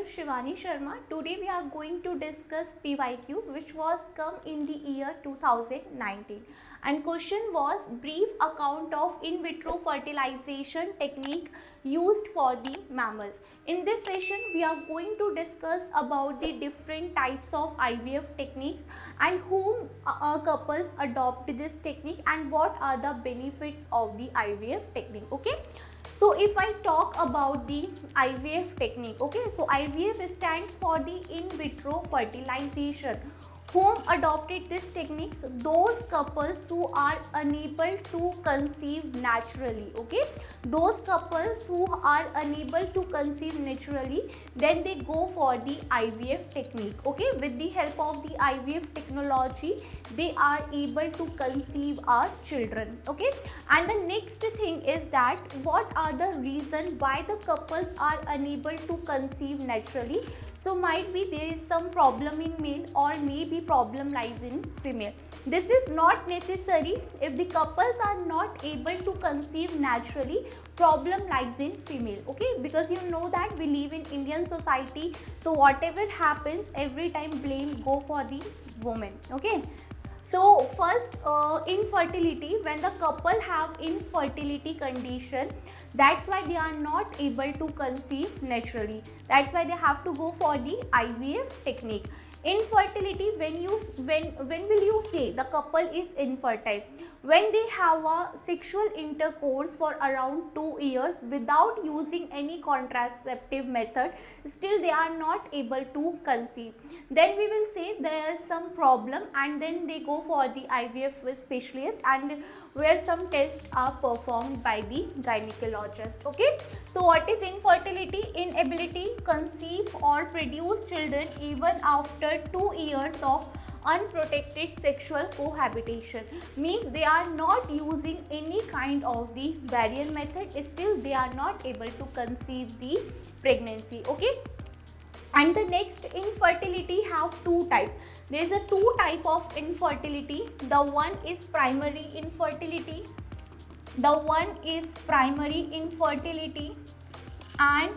myself Shivani Sharma. Today we are going to discuss PYQ which was come in the year 2019, and question was brief account of in vitro fertilization technique used for the mammals. In this session we are going to discuss about the different types of IVF techniques and whom couples adopt this technique and what are the benefits of the IVF technique. Okay. So if I talk about the IVF technique, okay, so IVF stands for the in vitro fertilization. Whom adopted this techniques? Those couples who are unable to conceive naturally, okay. Those couples who are unable to conceive naturally, then they go for the IVF technique, okay. With the help of the IVF technology, they are able to conceive our children, okay. And the next thing is that what are the reason why the couples are unable to conceive naturally? So might be there is some problem in male or maybe problem lies in female. This is not necessary. If the couples are not able to conceive naturally, problem lies in female, okay. Because you know that we live in Indian society, so whatever happens, every time blame go for the woman, okay. So first, infertility, when the couple have infertility condition, that's why they are not able to conceive naturally. That's why they have to go for the IVF technique. Infertility, when will you say the couple is infertile? When they have a sexual intercourse for around 2 years without using any contraceptive method, still they are not able to conceive. Then we will say there is some problem, and then they go for the IVF specialist, and where some tests are performed by the gynecologist, okay. So what is infertility? Inability to conceive or produce children even after 2 years of unprotected sexual cohabitation. Means they are not using any kind of the barrier method, still they are not able to conceive the pregnancy, okay. And the next, infertility have two types. There is a two type of infertility. The one is primary infertility. The one is primary infertility, and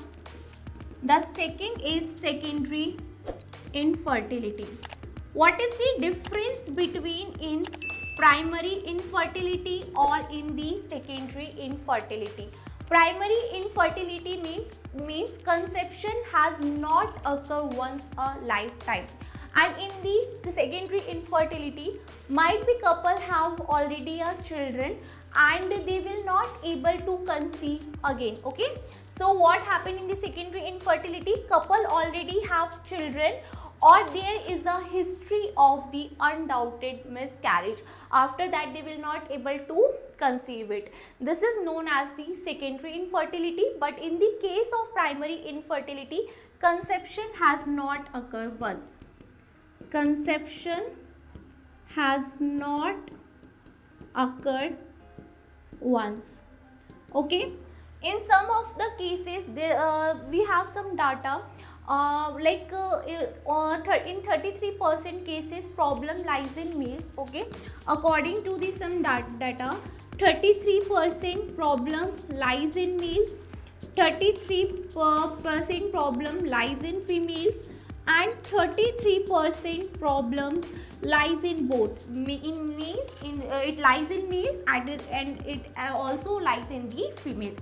the second is secondary infertility. What is the difference between in primary infertility or in the secondary infertility? Primary infertility means conception has not occurred once a lifetime, and in the secondary infertility, might be couple have already a children and they will not able to conceive again, okay. So what happened in the secondary infertility? Couple already have children, or there is a history of the undoubted miscarriage. After that they will not able to conceive it. This is known as the secondary infertility. But in the case of primary infertility, conception has not occurred once. Conception has not occurred once, okay. In some of the cases we have some data, in 33% cases problem lies in males, okay. According to the some data, 33% problem lies in males, 33% problem lies in females, and 33% problems lies in both. It lies in males and it also lies in the females.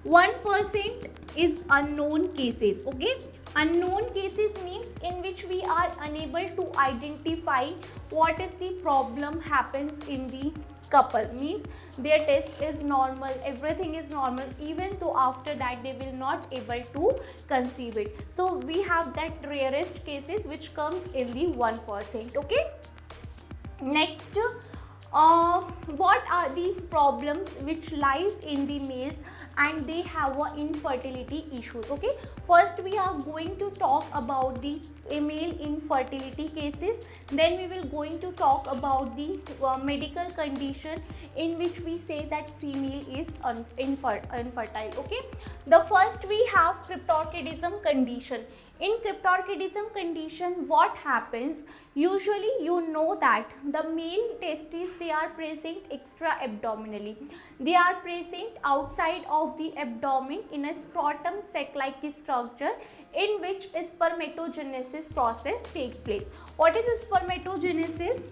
1% is unknown cases, okay. Unknown cases means in which we are unable to identify what is the problem happens in the couple. Means their test is normal, everything is normal, even though after that they will not able to conceive it. So we have that rarest cases which comes in the 1%, okay. Next, what are the problems which lies in the males and they have a infertility issues, okay. First we are going to talk about the male infertility cases, then we will going to talk about the medical condition in which we say that female is infertile, okay. The first we have cryptorchidism condition. In cryptorchidism condition, what happens? Usually you know that the male testes, they are present extra abdominally. They are present outside of of the abdomen in a scrotum sac-like structure in which spermatogenesis process takes place. What is spermatogenesis?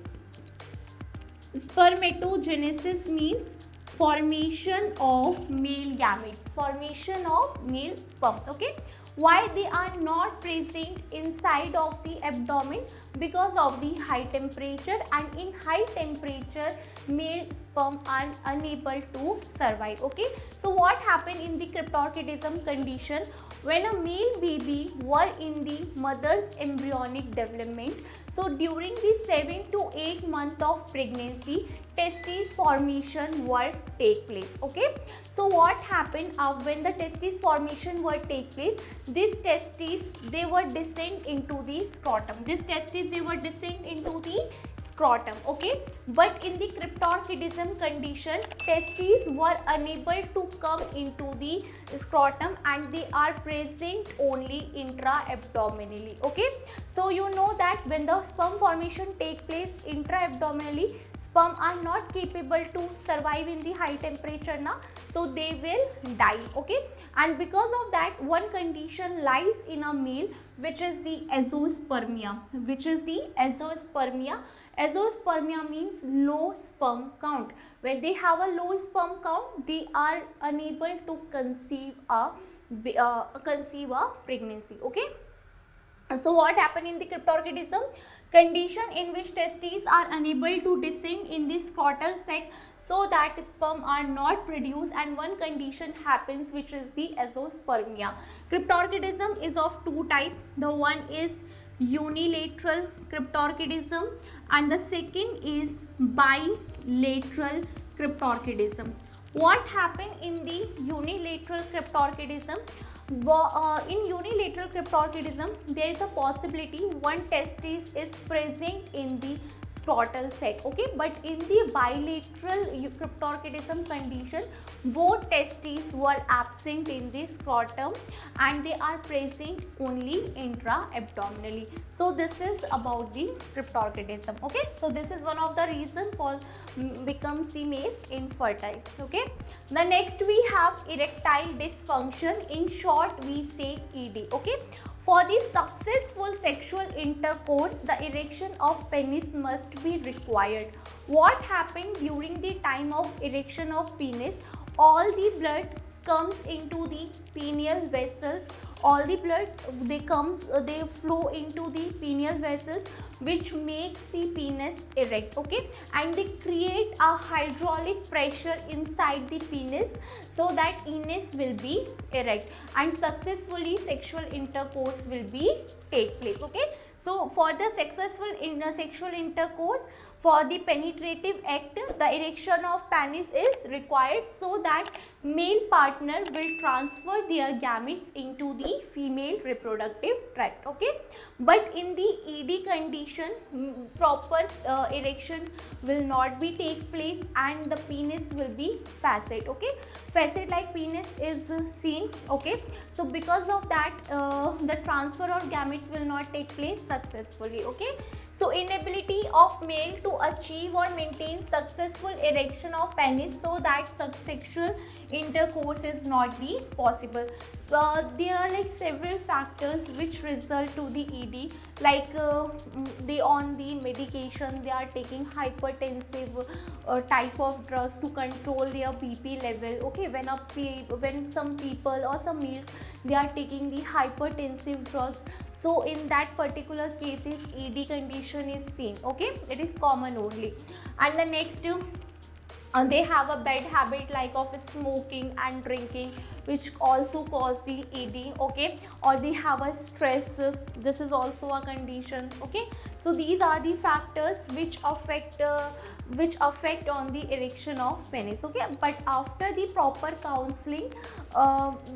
Spermatogenesis means formation of male gametes, formation of male sperm. Okay, why they are not present inside of the abdomen? Because of the high temperature, and in high temperature male sperm are unable to survive. Okay, so what happened in the cryptorchidism condition? When a male baby were in the mother's embryonic development, so during the 7 to 8 months of pregnancy, testes formation were take place. Okay, so what happened when the testes formation were take place? These testes, they were descend into the scrotum. These testes, they were descend into the scrotum. Okay, but in the cryptorchidism condition, testes were unable to come into the scrotum and they are present only intra-abdominally. Okay, so you know that when the sperm formation take place intra-abdominally, sperm are not capable to survive in the high temperature now, so they will die. Okay, and because of that, one condition lies in a male, which is the azoospermia. Which is the azoospermia? Azoospermia means low sperm count. When they have a low sperm count, they are unable to conceive a pregnancy. Okay, so what happened in the cryptorchidism condition, in which testes are unable to descend in the scrotal sac, so that sperm are not produced, and one condition happens, which is the azoospermia. Cryptorchidism is of two types. The one is unilateral cryptorchidism and the second is bilateral cryptorchidism. What happened in the unilateral cryptorchidism? In unilateral cryptorchidism, there is a possibility one testis is present in the scrotal sac. Okay, but in the bilateral cryptorchidism condition, both testes were absent in the scrotum and they are present only intra-abdominally. So this is about the cryptorchidism. Okay, so this is one of the reasons for becomes the male infertile. Okay, the next we have erectile dysfunction. In short, we say ED. Okay, for the successful sexual intercourse, the erection of penis must be required. What happened during the time of erection of penis? All the blood comes into the pineal vessels. All the bloods, they flow into the pineal vessels, which makes the penis erect. Okay, and they create a hydraulic pressure inside the penis, so that penis will be erect and successfully sexual intercourse will be take place. Okay, so for the successful sexual intercourse, for the penetrative act, the erection of penis is required, so that male partner will transfer their gametes into the female reproductive tract. Okay, but in the ED condition, proper erection will not be take place and the penis will be facet. Okay, facet like penis is seen. Okay, so because of that, the transfer of gametes will not take place successfully. Okay, so inability of male to achieve or maintain successful erection of penis, so that sexual intercourse is not be possible. There are like several factors which result to the ED, like they on the medication, they are taking hypertensive type of drugs to control their BP level. Okay, when some people or some males, they are taking the hypertensive drugs, so in that particular cases ED condition is seen. Okay, it is common only. And the next, they have a bad habit like of smoking and drinking, which also cause the ED. Okay, or they have a stress, this is also a condition. Okay, so these are the factors which affect on the erection of penis. Okay, but after the proper counseling,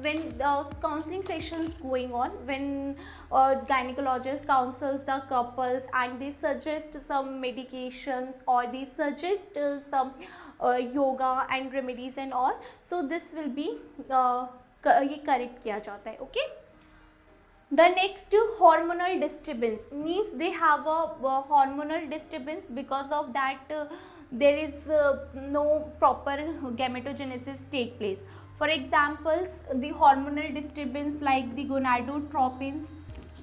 when the counseling sessions going on, when gynecologist counsels the couples and they suggest some medications or they suggest some yoga and remedies and all, so this will be ये correct किया जाता है. Okay, the next, hormonal disturbance means they have a hormonal disturbance. Because of that, there is no proper gametogenesis take place. For examples, the hormonal disturbance like the gonadotropins,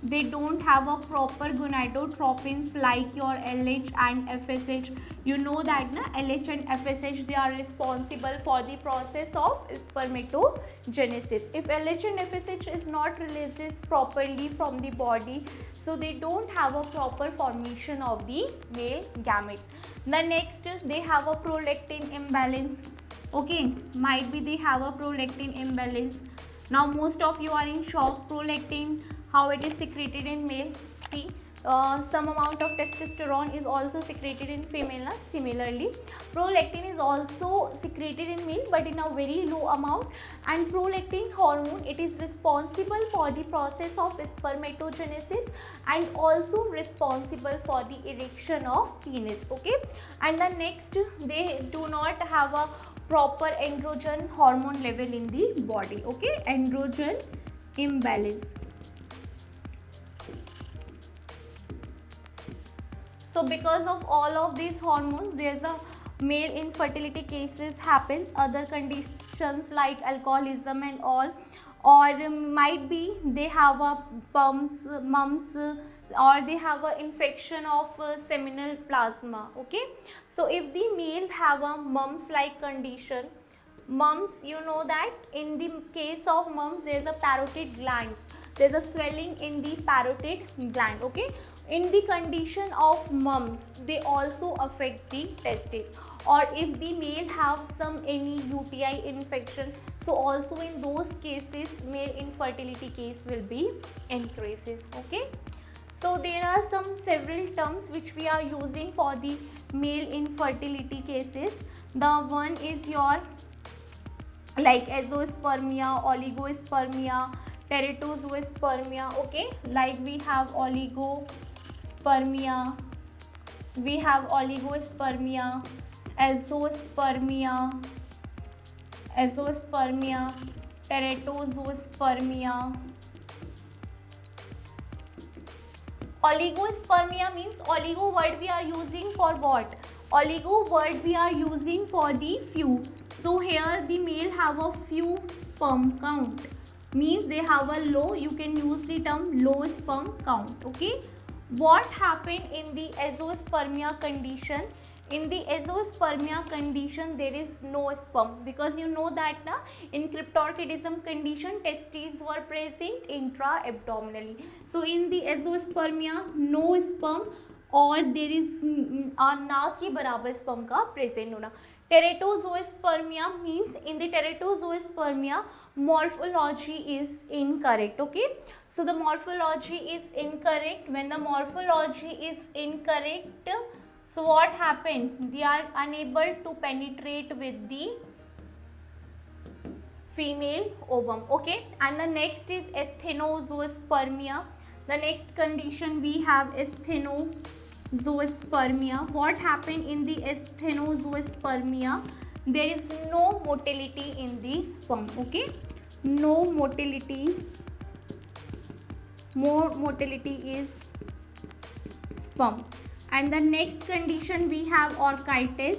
they don't have a proper gonadotropins like your LH and FSH. You know that na, LH and FSH, they are responsible for the process of spermatogenesis. If LH and FSH is not released properly from the body, so they don't have a proper formation of the male gametes. The next, they have a prolactin imbalance. Okay, might be they have a prolactin imbalance. Now most of you are in shock. Prolactin, how it is secreted in male. See, some amount of testosterone is also secreted in female. Similarly, prolactin is also secreted in male, but in a very low amount. And prolactin hormone, it is responsible for the process of spermatogenesis and also responsible for the erection of penis. Okay, and the next, they do not have a proper androgen hormone level in the body. Okay, androgen imbalance. So because of all of these hormones, there's a male infertility cases happens, other conditions like alcoholism and all, or might be they have a mumps, or they have a infection of seminal plasma. Okay, so if the male have a mumps like condition, mumps, you know that in the case of mumps there is a parotid glands, there is a swelling in the parotid gland. Okay, in the condition of mumps, they also affect the testes. Or if the male have some any UTI infection, so also in those cases male infertility case will be increases. Okay, so there are some several terms which we are using for the male infertility cases. The one is your like azoospermia, oligospermia, teratozoospermia. Okay, like we have oligospermia, azospermia, teratozoospermia. Oligospermia means, oligo word we are using for what? Oligo word we are using for the few. So here the male have a few sperm count, means they have a low, you can use the term low sperm count. Okay, what happened in the azoospermia condition? In the azoospermia condition there is no sperm, because you know that na, in cryptorchidism condition testes were present intra-abdominally. So in the azoospermia no sperm, और there is ना के बराबर sperm का present होना. Teratozoospermia means in the teratozoospermia morphology is incorrect. Okay, so the morphology is incorrect. When the morphology is incorrect, so what happened? They are unable to penetrate with the female ovum. Okay, and the next is asthenozoospermia. The next condition we have asthenozoospermia. What happened in the asthenozoospermia? There is no motility in the sperm. Okay, no motility. More motility is sperm. And the next condition we have orchitis.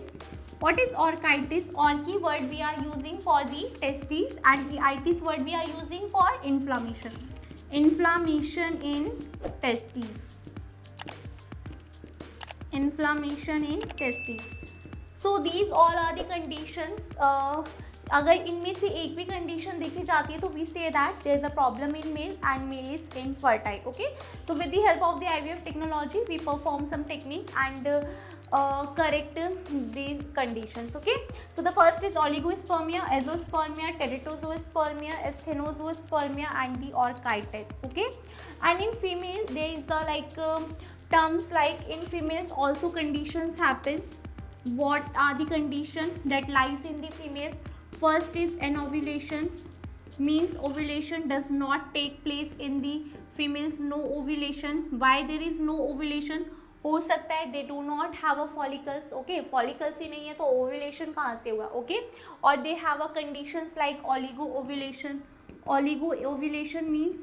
What is orchitis? Orchi word we are using for the testes, and the itis word we are using for inflammation. Inflammation in testes. Inflammation in testes. So these all are the conditions. अगर इनमें से एक भी condition देखी जाती है तो we say that there is a problem in male and male is infertile. Okay, so with the help of the IVF technology we perform some techniques and correct these conditions. Okay, so the first is oligospermia, azospermia, teratozoospermia, asthenozoospermia and the orchitis. Okay, and in female there is a terms like in females also conditions happens. What are the conditions that lies in the females? First is anovulation, means ovulation does not take place in the females. No ovulation. Why there is no ovulation? हो सकता है they do not have a follicles. Okay, follicles ही नहीं है तो ovulation कहाँ से हुआ? Okay, और they have a conditions like oligo ovulation. Oligo ovulation means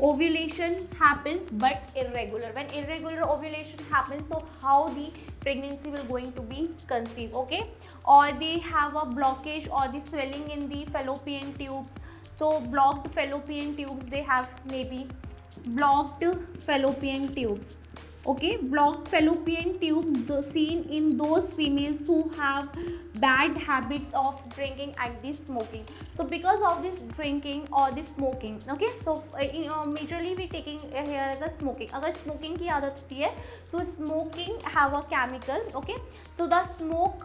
ovulation happens but irregular. When irregular ovulation happens, so how the pregnancy will going to be conceived, okay? Or they have a blockage or the swelling in the fallopian tubes. So blocked fallopian tubes they have, maybe blocked fallopian tubes, okay? Blocked fallopian tubes seen in those females who have bad habits of drinking and the smoking. So because of this drinking or the smoking, okay, so majorly we taking here as a smoking. अगर smoking की आदत होती है, so smoking have a chemical, okay? So the smoke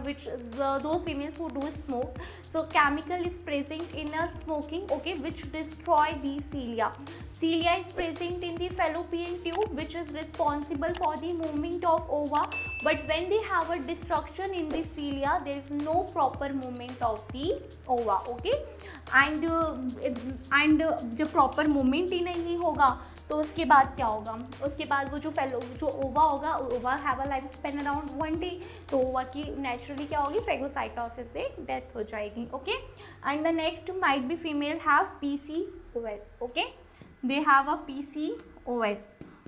which those females who do smoke, so chemical is present in a smoking, okay, which destroy the cilia. Cilia is present in the fallopian tube, which is responsible for the movement of ova. But when they have a destruction in the cilia, there is no proper movement of the ova, okay? And जब proper movement ही नहीं होगा, तो उसके बाद क्या होगा? उसके बाद वो जो ओवा होगा, ओवा have a life span around 1 day, तो ओवा की नेचुरली क्या होगी? फेगोसाइटोसिस से डेथ हो जाएगी, okay? And the next might be female have PCOS, okay? They have a PCOS.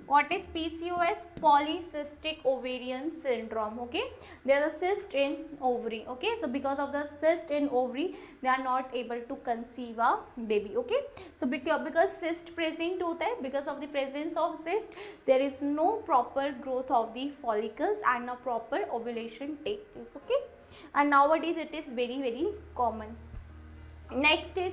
What is PCOS? Polycystic ovarian syndrome, okay? There is a cyst in ovary, okay? So because of the cyst in ovary, they are not able to conceive a baby, okay? So because cyst present होता है, because of the presence of cyst, there is no proper growth of the follicles and no proper ovulation take place, okay? And nowadays it is very, very common. Next is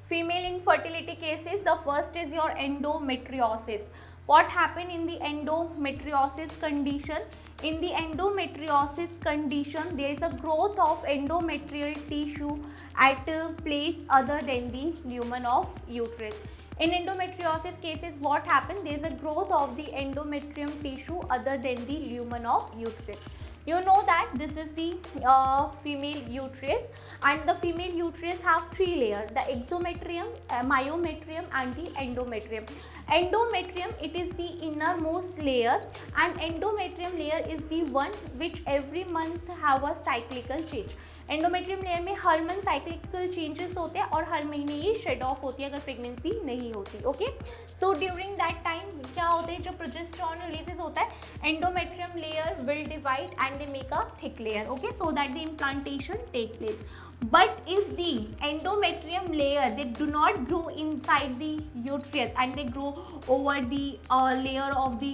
female infertility cases. The first is your endometriosis. What happened in the endometriosis condition? In the endometriosis condition, there is a growth of endometrial tissue at a place other than the lumen of uterus. In endometriosis cases, what happens? There is a growth of the endometrium tissue other than the lumen of uterus. You know that this is the female uterus, and the female uterus have 3 layers: the exometrium, myometrium and the endometrium. Endometrium, it is the innermost layer, and endometrium layer is the one which every month have a cyclical change. Endometrium layer में हर month cyclical changes होते हैं और हर महीने ये shade of होती है अगर pregnancy नहीं होती, okay? So during that time क्या होता है? जब प्रोजेस्टेरॉन रिलीजेस होता है, endometrium layer will divide and they make a thick layer, okay, so that the implantation take place. But if the endometrium layer, they do not grow inside the uterus and they grow over the layer of the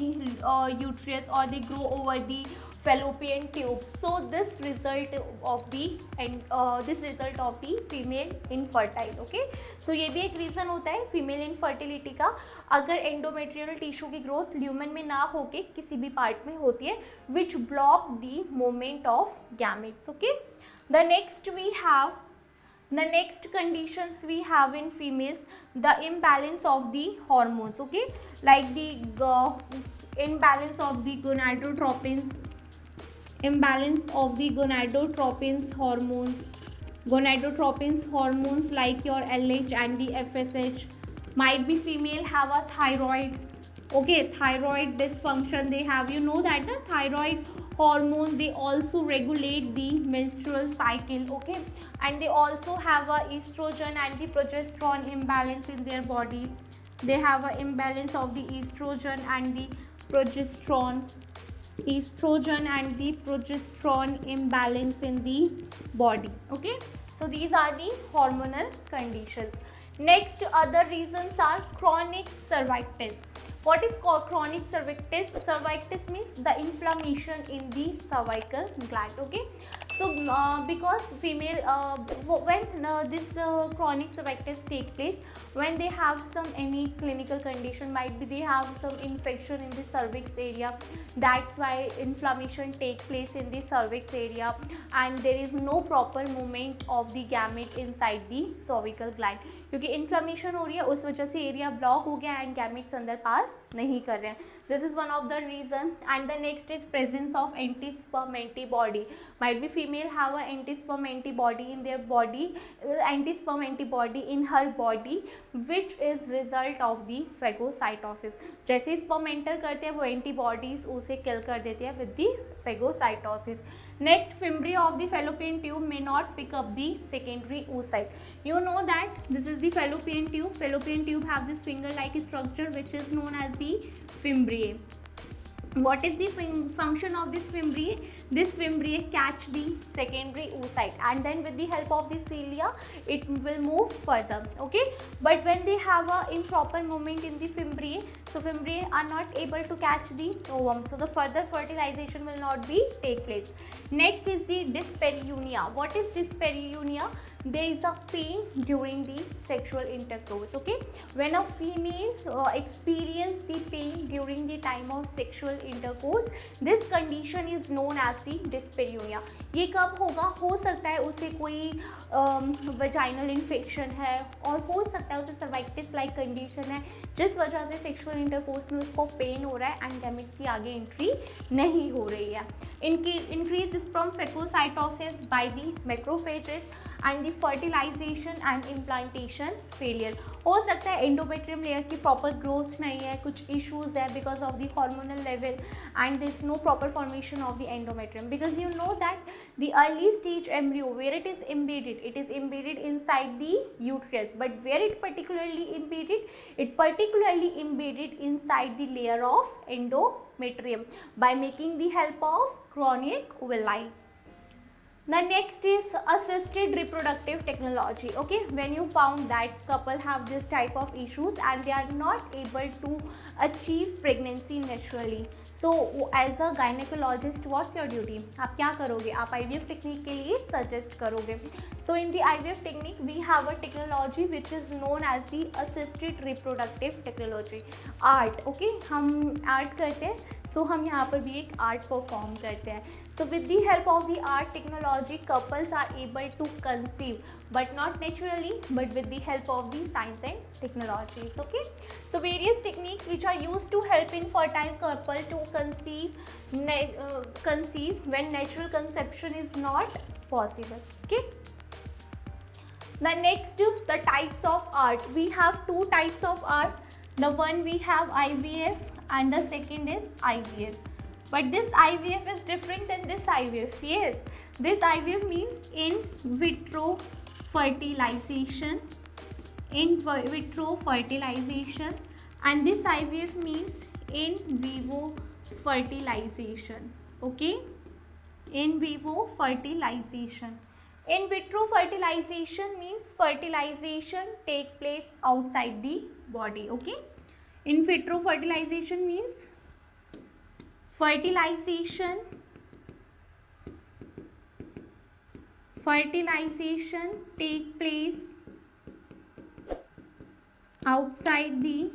uterus, or they grow over the fallopian tube, so this result of the female infertile, okay? So ये भी एक reason होता है female infertility का, अगर endometrial tissue की growth lumen में ना होके किसी भी पार्ट में होती है, which block the movement of gametes, okay? The next conditions we have in females, the imbalance of the hormones, okay? Like the imbalance of the gonadotropins, hormones like your LH and the FSH. Might be female have a thyroid, okay, thyroid dysfunction they have. You know that the thyroid hormone, they also regulate the menstrual cycle, okay? And they also have a estrogen and the progesterone imbalance in their body. They have an imbalance of the estrogen and the progesterone imbalance in the body, okay? So these are the hormonal conditions. Next, other reasons are chronic cervicitis. What is called chronic cervicitis? Cervicitis means the inflammation in the cervical gland, okay? So because female when this chronic cervicitis take place, when they have some any clinical condition, might be they have some infection in the cervix area, that's why inflammation take place in the cervix area, and there is no proper movement of the gamete inside the cervical gland, क्योंकि inflammation हो रही है उस वजह से area block हो गया and gametes अंदर पास पास नहीं कर रहे हैं. This is one of the reason. And the next is presence of antisperm antibody. Might be female have a antisperm antibody in their body, antisperm antibody in her body which is result of the phagocytosis. जैसे sperm enter करते हैं वो antibodies उसे kill कर देते हैं with the phagocytosis. Next, fimbria of the fallopian tube may not pick up the secondary oocyte. You know that this is the fallopian tube. Fallopian tube have this finger-like structure which is known as the fimbriae. What is the function of this fimbriae? This fimbriae catch the secondary oocyte and then with the help of the cilia it will move further. Okay, but when they have a improper movement in the fimbriae, so fimbriae are not able to catch the ovum, so the further fertilization will not be take place. Next is the dyspareunia. What is dyspareunia? There is a pain during the sexual intercourse. Okay, when a female experience the pain during the time of sexual intercourse, this condition is known as the dyspareunia. ये कब होगा? हो सकता है उसे कोई vaginal infection है और हो सकता है उसे सर्वाइटिस लाइक कंडीशन है जिस वजह से सेक्सुअल इंटरकोर्स में उसको पेन हो रहा है एंड गैमेट्स की आगे एंट्री नहीं हो रही है. इनकी increase from phagocytosis by the macrophages and the fertilization and implantation failure. हो सकता है एंडोमेट्रियम लेयर की प्रॉपर ग्रोथ नहीं है, कुछ इश्यूज है because of the hormonal level and there is no proper formation of the endometrium, because you know that the early stage embryo where it is embedded inside the uterus, but where it particularly embedded inside the layer of endometrium by making the help of chorionic villi. The next is assisted reproductive technology. Okay, when you found that couple have this type of issues and they are not able to achieve pregnancy naturally, so as a gynecologist what's your duty? आप क्या करोगे? आप IVF technique के लिए suggest करोगे. So in the IVF technique we have a technology which is known as the assisted reproductive technology. Art. Okay, हम art करते हैं, तो हम यहाँ पर भी एक आर्ट परफॉर्म करते हैं. So with the help of the art technology, couples are able to conceive, but not naturally, but with the help of the science and technologies. Okay, so various techniques which are used to help infertile couple to conceive when natural conception is not possible. Okay. The next, the types of art. We have two types of art. The one we have IVF and the second is IVF. But this IVF is different than this IVF. Yes, this IVF means in vitro fertilization. In vitro fertilization, and this IVF means in vivo fertilization. Okay, in vivo fertilization. In vitro fertilization means fertilization take place outside the body. Okay, in vitro fertilization means fertilization take place outside the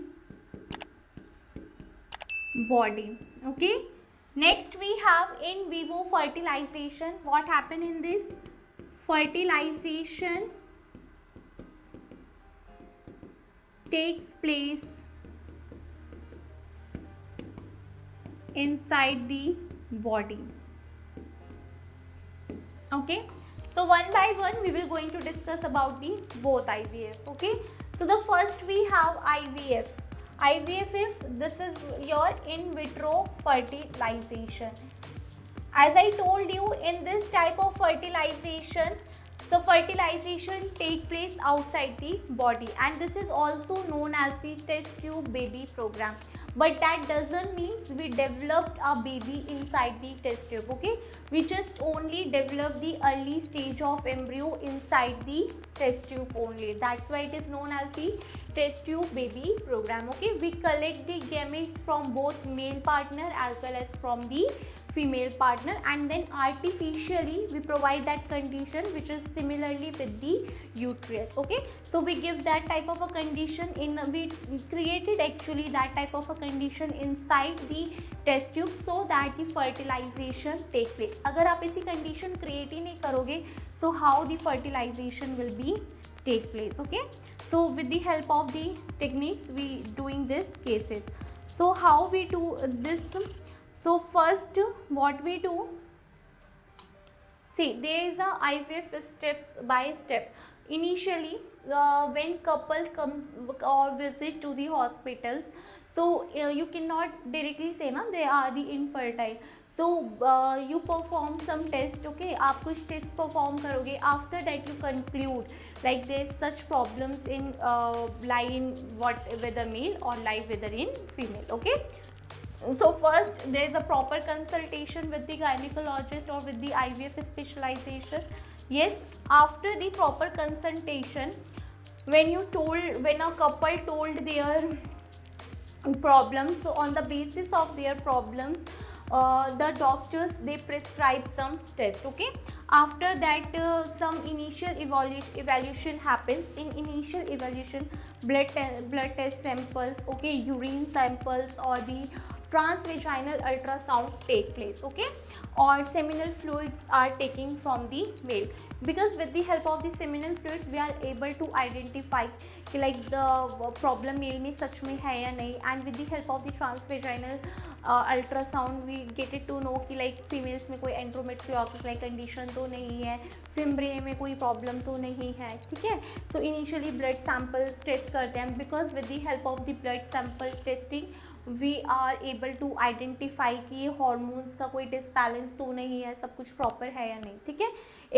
body. Okay, next we have in vivo fertilization. What happened in this? Fertilization takes place inside the body. Okay, so one by one we will going to discuss about the both IVF. Okay, so the first we have IVF. IVF is, this is your in vitro fertilization. As I told you, in this type of fertilization, so fertilization take place outside the body, and this is also known as the test tube baby program. But that doesn't mean we developed a baby inside the test tube. Okay, we just only develop the early stage of embryo inside the test tube only. That's why it is known as the test tube baby program. Okay, we collect the gametes from both male partner as well as from the female partner, and then artificially we provide that condition which is similarly with the uterus. Okay, so we give that type of a condition in, we created actually that type of a condition inside the test tube so that the fertilization take place. अगर आप ऐसी condition create ही नहीं करोगे, so how the fertilization will be take place? Okay, so with the help of the techniques we doing this cases. So how we do this? So first what we do, see, there is a IVF step by step. Initially, when couple come or visit to the hospitals, so you cannot directly say na they are the infertile. So you perform some test, okay? आप कुछ test perform करोगे. After that you conclude like there is such problems in lie in what whether male or lie whether in female, okay? So first there is a proper consultation with the gynecologist or with the IVF specialization. Yes, after the proper consultation, when a couple told their problems, so on the basis of their problems, the doctors, they prescribe some test, okay? After that some initial evaluation happens. In initial evaluation, blood test samples, okay, urine samples or the transvaginal ultrasound take place, okay, or seminal fluids are taken from the male, because with the help of the seminal fluid we are able to identify कि like the problem male में सच में है या नहीं, and with the help of the transvaginal ultrasound we get it to know कि like females में कोई endometriosis like condition तो नहीं है, फिम्ब्रे में कोई problem तो नहीं है, ठीक है. So initially blood samples test करते हैं, because with the help of the blood sample testing we are able to identify कि ये hormones का कोई disbalance तो नहीं है, सब कुछ proper है या नहीं, ठीक है.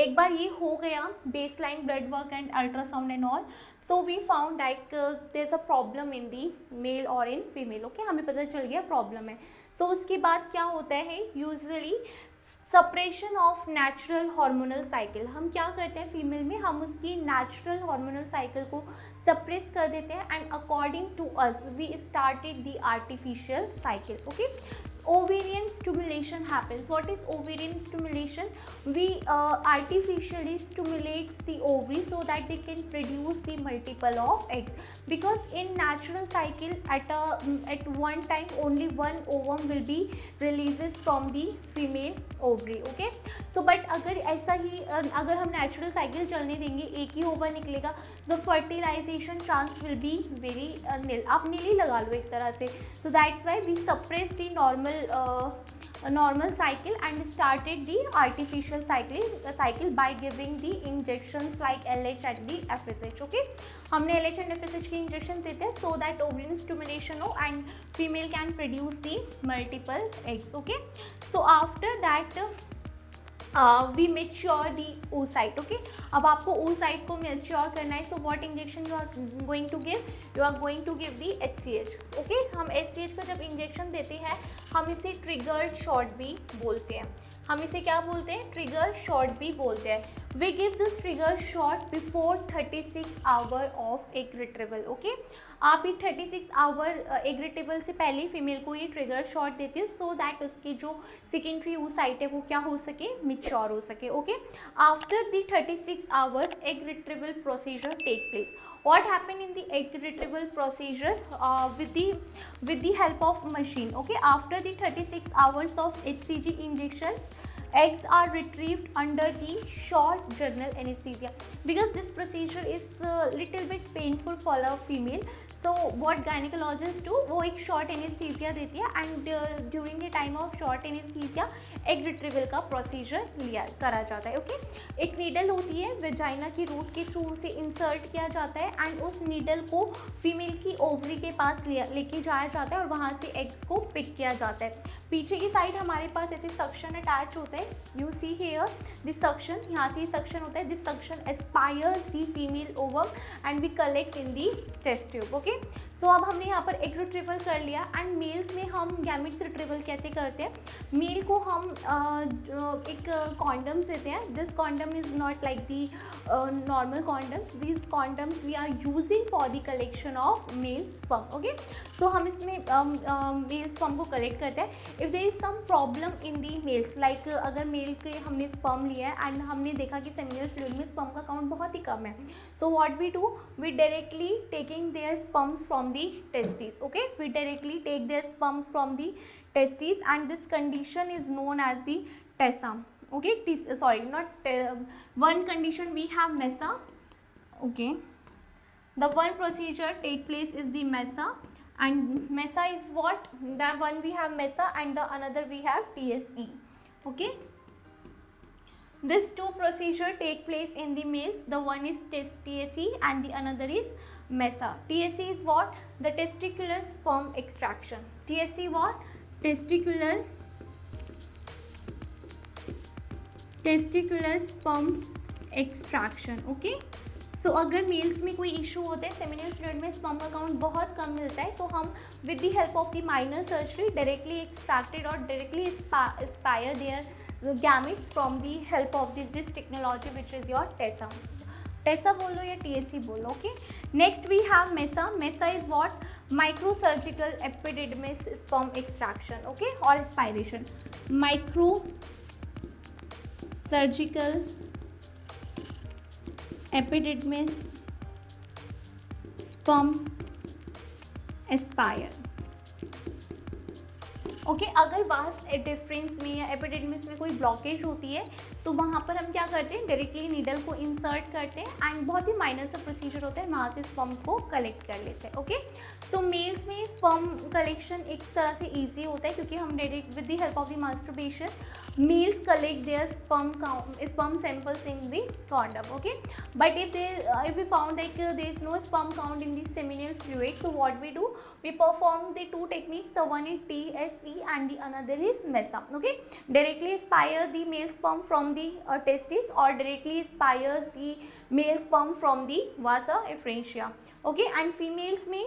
एक बार ये हो गया baseline blood work and ultrasound and all, so we found that there's a problem in the male or in female, okay, हमें पता चल गया problem है. So उसके बाद क्या होता है, usually suppression of natural hormonal cycle. हम क्या करते हैं फीमेल में, हम उसकी नेचुरल हार्मोनल साइकिल को सप्रेस कर देते हैं, and according to us we started the artificial cycle, okay. Ovarian stimulation happens. What is ovarian stimulation? We artificially stimulates the ovary so that they can produce the multiple of eggs, because in natural cycle at one time only one ovum will be releases from the female ovary, okay. So but अगर ऐसा ही अगर हम natural cycle चलने देंगे, एक ही ओवा निकलेगा, the fertilization chance will be very nil. आप नील ही लगा लो एक तरह से. So that's why we suppress the normal cycle and started the artificial cycle by giving the injections like LH and the FSH, okay. हमने LH and FSH की injection देते हैं so that ovarian stimulation हो and female can produce the multiple eggs, okay. So after that we mature the oocyte, okay. अब आपको oocyte को mature करना है, so what injection you are going to give? You are going to give the HCH, okay. हम HCH को जब injection देते हैं, हम इसे triggered shot भी बोलते हैं. हम इसे क्या बोलते हैं? ट्रिगर शॉट भी बोलते हैं. We give this trigger shot before 36 hour of egg retrieval, okay. आप ये 36 आवर एग रिट्रीवल से पहले फीमेल को ये ट्रिगर शॉट देती है सो दैट उसकी जो सेकेंडरी oocyte है वो क्या हो सके, मिच्योर हो सके, okay. After the 36 hours egg retrieval procedure take place. What happened in the egg retrieval procedure with the help of machine, okay. After the 36 hours of HCG injection, eggs are retrieved under the short general anesthesia, because this procedure is little bit painful for a female. So what gynecologists do, वो एक short anesthesia देती है and during the time of short anesthesia egg retrieval का procedure करा जाता है, okay. एक needle होती है vagina की root के through से insert किया जाता है and उस needle को female की ovary के पास लेके जाया जाता है और वहाँ से eggs को pick किया जाता है. पीछे की साइड हमारे पास ऐसे suction attach होता है. You see here this suction, यहाँ से suction होता है. This suction aspires the female ovum and we collect in the test tube, okay. सो अब हमने यहाँ पर एग रिट्रीवल कर लिया एंड मेल्स में हम गैमेट्स रिट्रीवल कैसे करते हैं. मेल को हम एक कॉन्डम्स देते हैं. This condom is not like the normal condoms. This condoms we are using for the collection of male sperm, okay. So हम इसमें मेल स्पर्म को कलेक्ट करते हैं. If there is some problem in the males, like अगर male के हमने sperm लिया है एंड हमने देखा कि सेमिनल फ्लूइड में स्पर्म का काउंट बहुत ही कम है, so what we do, we directly taking their sperms from the testes, okay. We directly take their sperms from the testes and this condition is known as the TESA, okay. Sorry, not one condition we have MESA, okay. The one procedure take place is the MESA and MESA is what? The one we have MESA and the another we have TSE. Okay. This two procedure take place in the males. The one is TSE and the another is MESA. TSE is what? The testicular sperm extraction. TSE what? Testicular sperm extraction. Okay. So अगर males में कोई issue होता है, seminal fluid में sperm का count बहुत कम मिलता है, तो हम with the help of the minor surgery directly extracted और directly aspire their gametes from the help of this technology which is your TESA. TESA बोल दो या TSE बोल दो. Okay. Next we have MESA. MESA is what? Micro surgical epididymis sperm extraction. Okay, और aspiration. Micro surgical epididymis sperm Aspire. Okay. अगर vas deferens में या epididymis में कोई ब्लॉकेज होती है तो वहाँ पर हम क्या करते हैं? डायरेक्टली नीडल को इंसर्ट करते हैं एंड बहुत ही माइनर सा प्रोसीजर होता है, वहाँ से स्पर्म को कलेक्ट कर लेते हैं. ओके. सो मेल्स में स्पर्म कलेक्शन एक तरह से ईजी होता है क्योंकि हम direct with the help of the masturbation males collect their sperm samples in the condom. Okay, but if we found like there is no sperm count in the seminal fluid, so what we do? We perform the two techniques. The one is TSE and the another is MESA. Okay, directly aspire the male sperm from the testis or directly aspires the male sperm from the vasa efferentia. Okay, and females may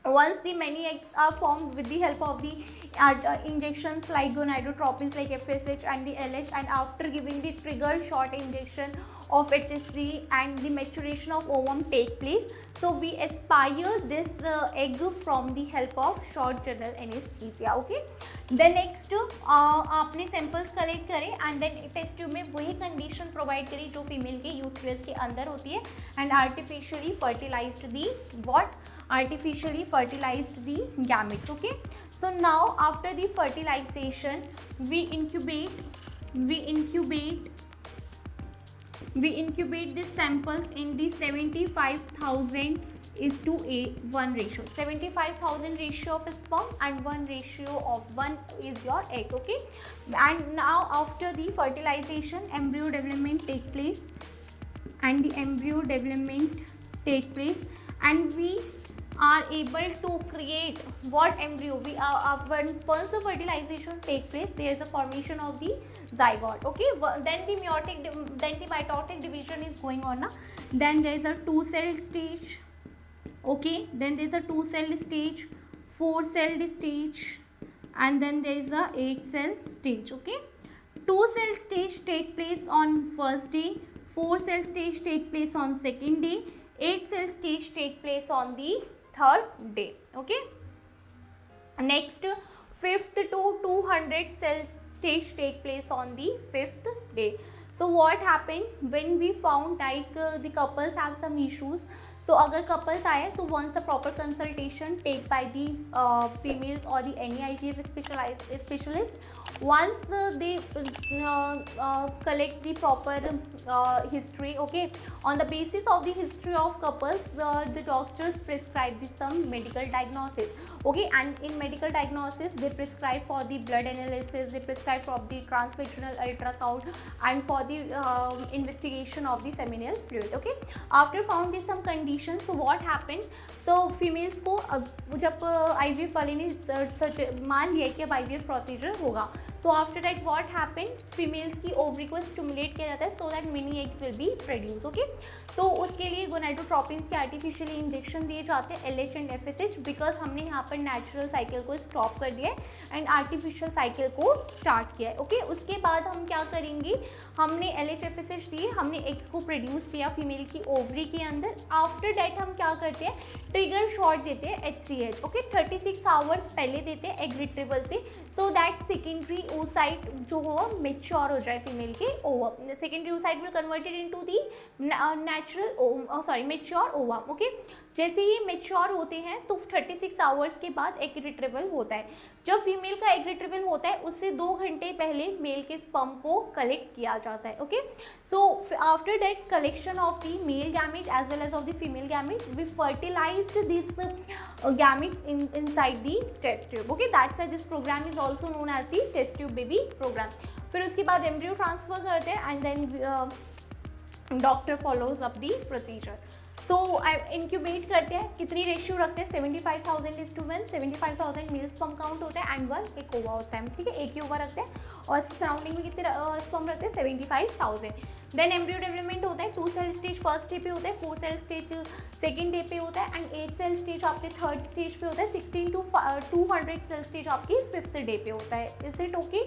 once the many eggs are formed with the help of the injections like gonadotropins like FSH and the LH, and after giving the trigger short injection of HSG and the maturation of ovum take place, so we aspire this egg from the help of short general anesthesia. Okay, then next आपने samples collect करें and then test tube में वही condition provide करी जो female के uterus के अंदर होती है and artificially fertilized the what? Artificially fertilized the gametes. Okay, so now after the fertilization we incubate the samples in the 75,000 is to a 1 ratio. 75,000 ratio of sperm and 1 ratio of 1 is your egg. Okay, and now after the fertilization embryo development take place and we are able to create what embryo? We are once the fertilization take place, there is a formation of the zygote. Okay, then the mitotic division is going on now. Then there is a 2-cell stage. Okay, then there is a 2-cell stage, 4-cell stage, and then there is a 8-cell stage. Okay, 2-cell stage take place on first day, 4-cell stage take place on second day, 8-cell stage take place on the third day. Okay, next 5th to 200 cell stage take place on the 5th day. So what happened when we found like the couples have some issues? So अगर couples आए, so once a proper consultation take by the females or the any IVF specialist, once they collect the proper history. Okay, on the basis of the history of couples, the doctors prescribe some medical diagnosis. Okay, and in medical diagnosis they prescribe for the blood analysis, they prescribe for the transvaginal ultrasound and for the investigation of the seminal fluid. Okay, after found this some conditions, so what happened? So females को जब IVF वाले ने मान लिया कि अब IVF procedure होगा, so after that what happened? Females की ओवरी को स्टिमुलेट किया जाता है so that many eggs will be produced. Okay, तो उसके लिए गोनाडोट्रोपिन्स के आर्टिफिशियली इंजेक्शन दिए जाते हैं LH एंड FSH, बिकॉज हमने यहाँ पर नेचुरल साइकिल को स्टॉप कर दिया है एंड आर्टिफिशियल साइकिल को स्टार्ट किया है. ओके, उसके बाद हम क्या करेंगे? हमने LH FSH दिए, हमने एग्स को प्रोड्यूस किया फीमेल की ओवरी के अंदर. आफ्टर डैट हम क्या करते हैं? ट्रिगर शॉट देते हैं HCH. ओके, 36 आवर्स पहले देते हैं एग रिट्रीवल से, सो दैट सेकेंडरी oocyte जो हो मेच्योर हो जाए फीमेल के ovum. Secondary oocyte will converted into the natural mature ovum. Okay, जैसे ही मेच्योर होते हैं तो 36 आवर्स के बाद एग रिट्रीवल होता है। जब फीमेल का एग रिट्रीवल होता है उससे 2 घंटे पहले मेल के स्पर्म को कलेक्ट किया जाता है। Okay, so after that collection of the male gamete as well as of the female gamete, we fertilized this gametes inside the test tube. Okay, that's why this program is also known as the test tube baby program. फिर उसके बाद embryo transfer करते हैं and then doctor follows up the procedure. So incubate करते हैं, कितनी ratio रखते हैं 75,000:1, 75,000 मेल स्पर्म काउंट होता है एंड 1 एक ओवा होता है, ठीक है, एक ही ओवा रखते हैं और सराउंडिंग में कितने स्पर्म रखते हैं 75,000। देन एम्ब्रियो डेवलपमेंट होता है, 2 सेल स्टेज फर्स्ट डे पे होता है, 4 सेल स्टेज सेकेंड डे पे होता है एंड 8 सेल स्टेज आपके थर्ड स्टेज पे होता है, 16 to 200 सेल स्टेज आपकी 5th डे पे होता है। Is it okay?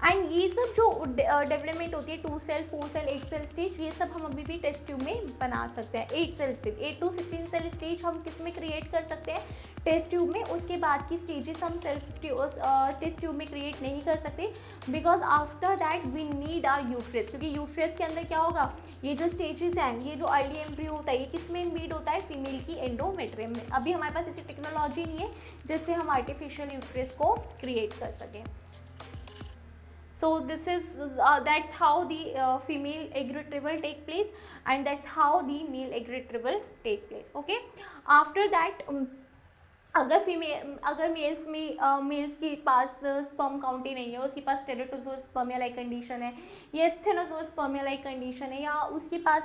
एंड ये सब जो डेवलपमेंट होती है 2 सेल 4 सेल 8 सेल स्टेज, ये सब हम अभी भी टेस्ट ट्यूब में बना सकते हैं। 8 cell stage 8 to 16 cell stage हम किस में क्रिएट कर सकते हैं? टेस्ट ट्यूब में। उसके बाद की स्टेजेस हम टेस्ट ट्यूब में क्रिएट नहीं कर सकते because after that we need our uterus, क्योंकि यूट्रस के अंदर क्या होगा, ये जो स्टेजेस हैं, ये जो अर्ली एम्ब्रियो होता है ये किस में इम्बीड होता है? फीमेल की एंडोमेट्रियम में। अभी हमारे पास ऐसी टेक्नोलॉजी नहीं है जिससे हम आर्टिफिशियल यूट्रस को क्रिएट कर सकें। So this is that's how the female egg retrieval take place and that's how the male egg retrieval take place. Okay, after that अगर मेल्स के पास स्पर्म काउंट ही नहीं है, उसके पास टेराटोजोस्पर्मिया लाइक कंडीशन है या स्टेनोजोस्पर्मिया लाइक कंडीशन है या उसके पास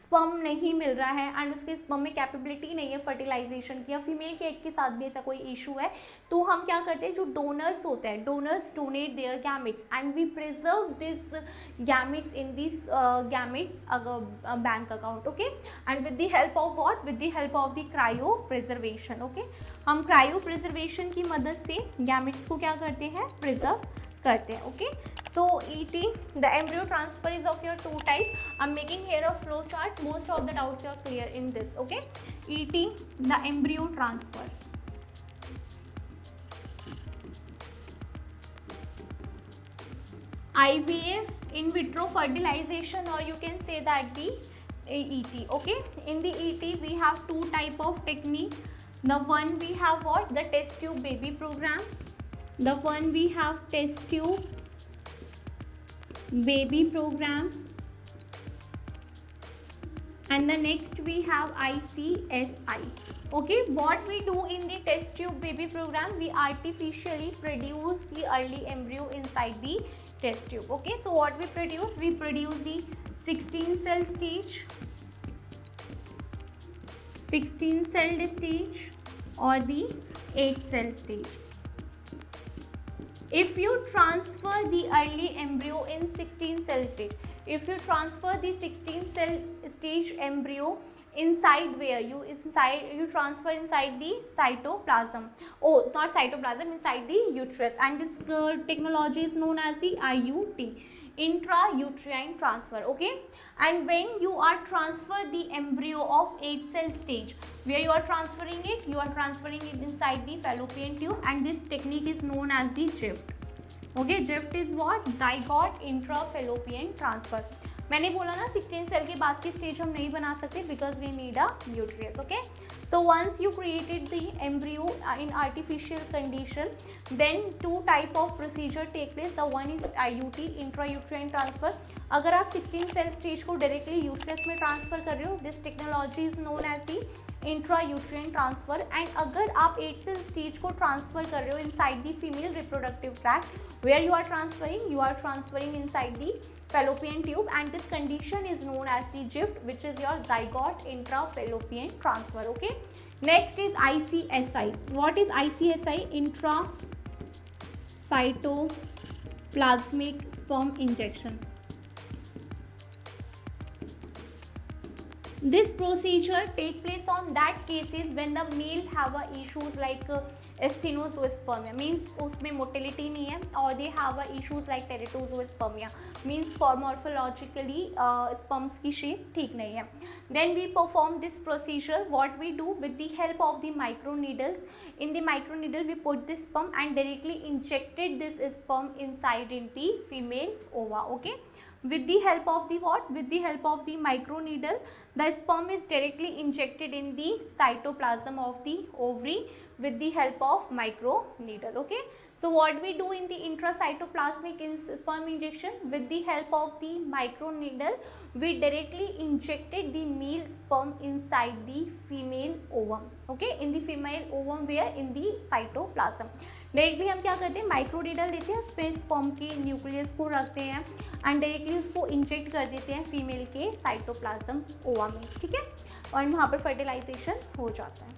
स्पर्म नहीं मिल रहा है एंड उसके स्पर्म में कैपेबिलिटी नहीं है फर्टिलाइजेशन की, या फीमेल के एग के साथ भी ऐसा कोई इशू है, तो हम क्या करते हैं, जो डोनर्स होते हैं, donors donate their gametes and we preserve this gametes in this gametes bank account. Okay, and with the help of what? With the help of the cryopreservation. Okay, हम क्रायो प्रिजर्वेशन की मदद से gametes को क्या करते हैं? Preserve करते हैं। Okay, so ET, the embryo transfer is of your 2 type. I'm making here a flow chart. Most of the doubts are clear in this. Okay, ET, the embryo transfer. IVF, in vitro fertilization, or you can say that the ET. Okay, in the ET we have 2 type of technique. The one we have what? The test tube baby program. The one we have test tube baby program and the next we have ICSI. Okay, what we do in the test tube baby program, we artificially produce the early embryo inside the test tube. Okay, so what we produce the 16 cell stage, 16 celled stage or the 8 cell stage. If you transfer the early embryo in 16 cell stage, if you transfer the 16 cell stage embryo inside where you transfer inside the cytoplasm, oh not cytoplasm, inside the uterus, and this technology is known as the IUT, intrauterine transfer. Okay, and when you are transfer the embryo of 8 cell stage, where you are transferring it inside the fallopian tube, and this technique is known as the GIFT. Okay, GIFT is what? Zygote intrafallopian transfer. मैंने बोला ना 16 cell के बाद की stage हम नहीं बना सकते because we need a uterus. Okay, so once you created the embryo in artificial condition, then 2 type of procedure take place. The one is IUT, intrauterine transfer. अगर आप 16 सेल स्टेज को डायरेक्टली यूट्रस में transfer कर रहे हो, this technology is known as the intrauterine transfer. And अगर आप 8 cell stage को ट्रांसफर कर रहे हो inside the female reproductive tract, where you are transferring inside the fallopian tube, and this condition is known as the GIFT, which is your zygote intrafallopian transfer. Okay, next is ICSI. What is ICSI? Intracytoplasmic sperm injection. This procedure take place on that cases when the male have a issues like asthenospermia, means उसमें motility नहीं है, और they have a issues like teratozospermia, means for morphologically sperms की shape ठीक नहीं है. Then we perform this procedure. What we do with the help of the microneedles. In the microneedle we put this sperm and directly injected this sperm inside in the female ova. Okay, with the help of the what? With the help of the microneedle, the sperm is directly injected in the cytoplasm of the ovary with the help of microneedle. Okay, so what we do in the intracytoplasmic sperm injection, with the help of the microneedle we directly injected the male sperm inside the female ovum. Okay, in the female ovum, where in the cytoplasm. Directly हम क्या करते हैं, microneedle लेते हैं, उसमें sperm के nucleus को रखते हैं एंड डायरेक्टली उसको इंजेक्ट कर देते हैं फीमेल के साइटोप्लाज्म ओवा में. ठीक है, और वहाँ पर फर्टिलाइजेशन हो जाता है.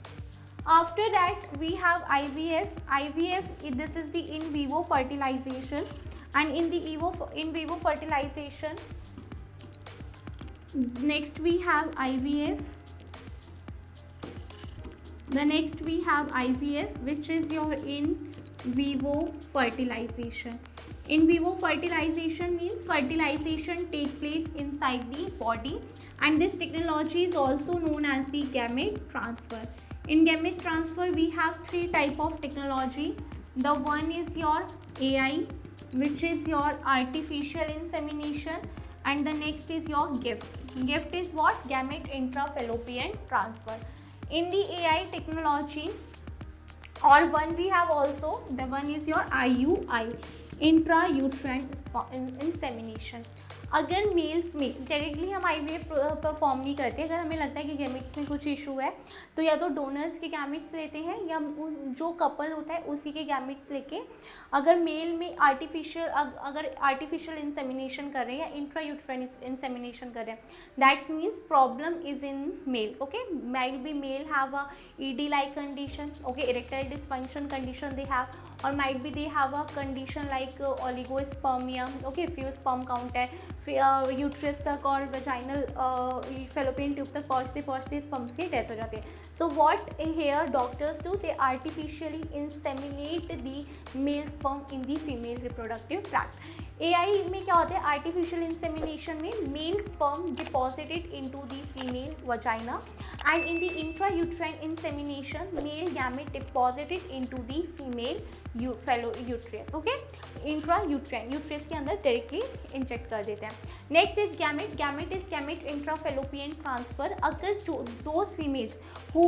After that we have IVF. IVF, this is the in vivo fertilization, and in the in vivo fertilization, next we have IVF. The next we have IVF, which is your in vivo fertilization. In vivo fertilization means fertilization take place inside the body, and this technology is also known as the gamete transfer. In gamete transfer we have three type of technology. The one is your AI, which is your artificial insemination, and the next is your GIFT. GIFT is what? Gamete intrafallopian transfer. In the AI technology, or one we have also, the one is your IUI, intrauterine insemination. अगर males में directly हम IVF perform नहीं करते, अगर हमें लगता है कि गैमेट्स में कुछ इशू है, तो या तो डोनर्स के गैमेट्स लेते हैं या जो कपल होता है उसी के गैमेट्स लेके, अगर मेल में आर्टिफिशियल इंसेमिनेशन कर रहे हैं या इंट्रायूट्राइन इंसेमिनेशन कर रहे हैं, that means problem is in males. Okay, might be male have a ED like condition, okay, erectile dysfunction condition they have, or might be they have a condition like oligospermia, okay, few sperm count है, uterus तक और vaginal fallopian tube तक पहुँचते sperms की death हो जाती है. So what here doctors do, they artificially inseminate the male sperm in the female reproductive tract. AI में क्या होता है, आर्टिफिशियल इंसेमिनेशन में male sperm deposited into the female vagina, and in the intrauterine insemination male gamete deposited into the female fellow uterus. Okay, intrauterine uterus के अंदर directly inject कर देते हैं. Next is gamete. Gamete is gamete intrafallopian transfer. अगर जो those females who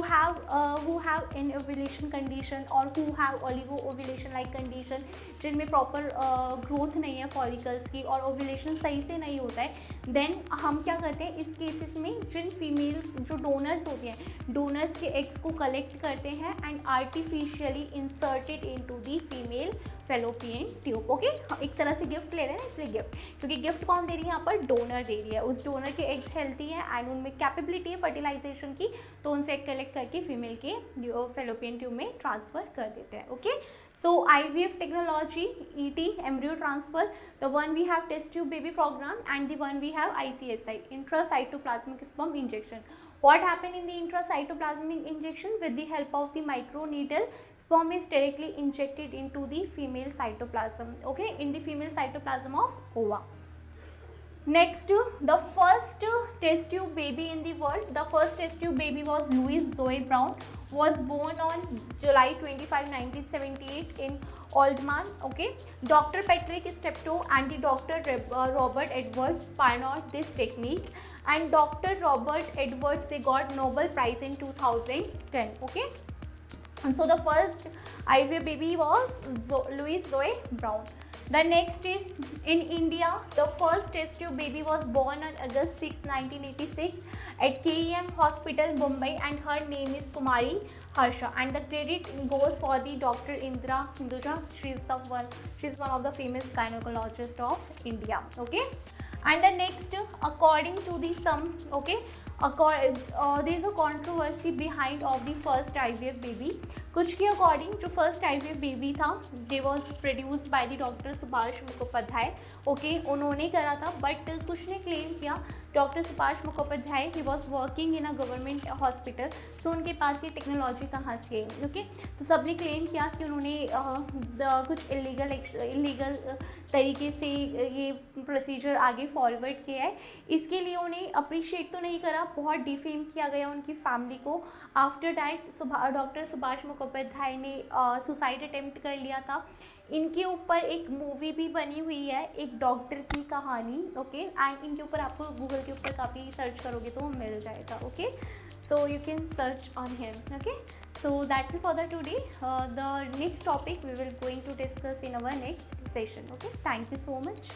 have an ovulation condition or who have oligo ovulation like condition, जिनमें proper growth नहीं है फॉलिकल्स की और ओव्यूलेशन सही से नहीं होता है, देन हम क्या करते हैं इस केसेस में, जिन फीमेल्स जो डोनर्स होती हैं, डोनर्स के एग्स को कलेक्ट करते हैं and artificially inserted into the female fallopian tube. Okay, एक तरह से गिफ्ट ले रहे हैं इसलिए गिफ्ट, क्योंकि गिफ्ट कौन दे रही है यहाँ पर, डोनर दे रही है. उस डोनर के एग्स हेल्थी हैं एंड उनमें कैपेबिलिटी है फर्टिलाइजेशन की, तो उनसे एग कलेक्ट करके फीमेल के फेलोपियन ट्यूब में ट्रांसफर कर देते हैं. Okay, so IVF technology, ET, embryo transfer, the one we have test tube baby program, and the one we have ICSI, intracytoplasmic sperm injection. What happen in the intracytoplasmic injection? With the help of the microneedle, sperm is directly injected into the female cytoplasm. Okay, in the female cytoplasm of ova. Next, the first test tube baby in the world. The first test tube baby was Louise Zoe Brown, was born on July 25, 1978 in Oldman. Okay, Dr. Patrick Steptoe and the Dr. Robert Edwards pioneered this technique, and Dr. Robert Edwards, they got Nobel Prize in 2010. Okay, so the first IVF baby was Louise Zoe Brown. The next is in India. The first test tube baby was born on August 6, 1986 at KEM Hospital, Mumbai, and her name is Kumari Harsha, and the credit goes for the Dr. Indra Hinduja. She is one of the famous gynecologists of India. Okay, and the next, according to the some, okay, there is a controversy behind of the first IVF baby. कुछ के according जो first IVF baby था, they was produced by the doctor Subhash Mukhopadhyay. Okay, उन्होंने करा था, but कुछ ने claim किया doctor Subhash Mukhopadhyay he was working in a government hospital, so उनके पास ये टेक्नोलॉजी कहाँ से आई. ओके, तो सब ने क्लेम किया कि उन्होंने कुछ इलीगल तरीके से ये प्रोसीजर आगे फॉरवर्ड किया है. इसके लिए उन्हें अप्रिशिएट तो नहीं करा, बहुत डिफेम किया गया उनकी फैमिली को। After that doctor Subhash Mukhopadhyay ने सुसाइड अटेम्प्ट कर लिया था। इनके ऊपर एक मूवी भी बनी हुई है, एक डॉक्टर की कहानी, ओके। एंड इनके ऊपर आपको गूगल के ऊपर काफ़ी सर्च करोगे तो मिल जाएगा, okay. So you can search on him, okay. So that's it for the today. The next topic we will going to discuss in our next session, okay. Thank you so much.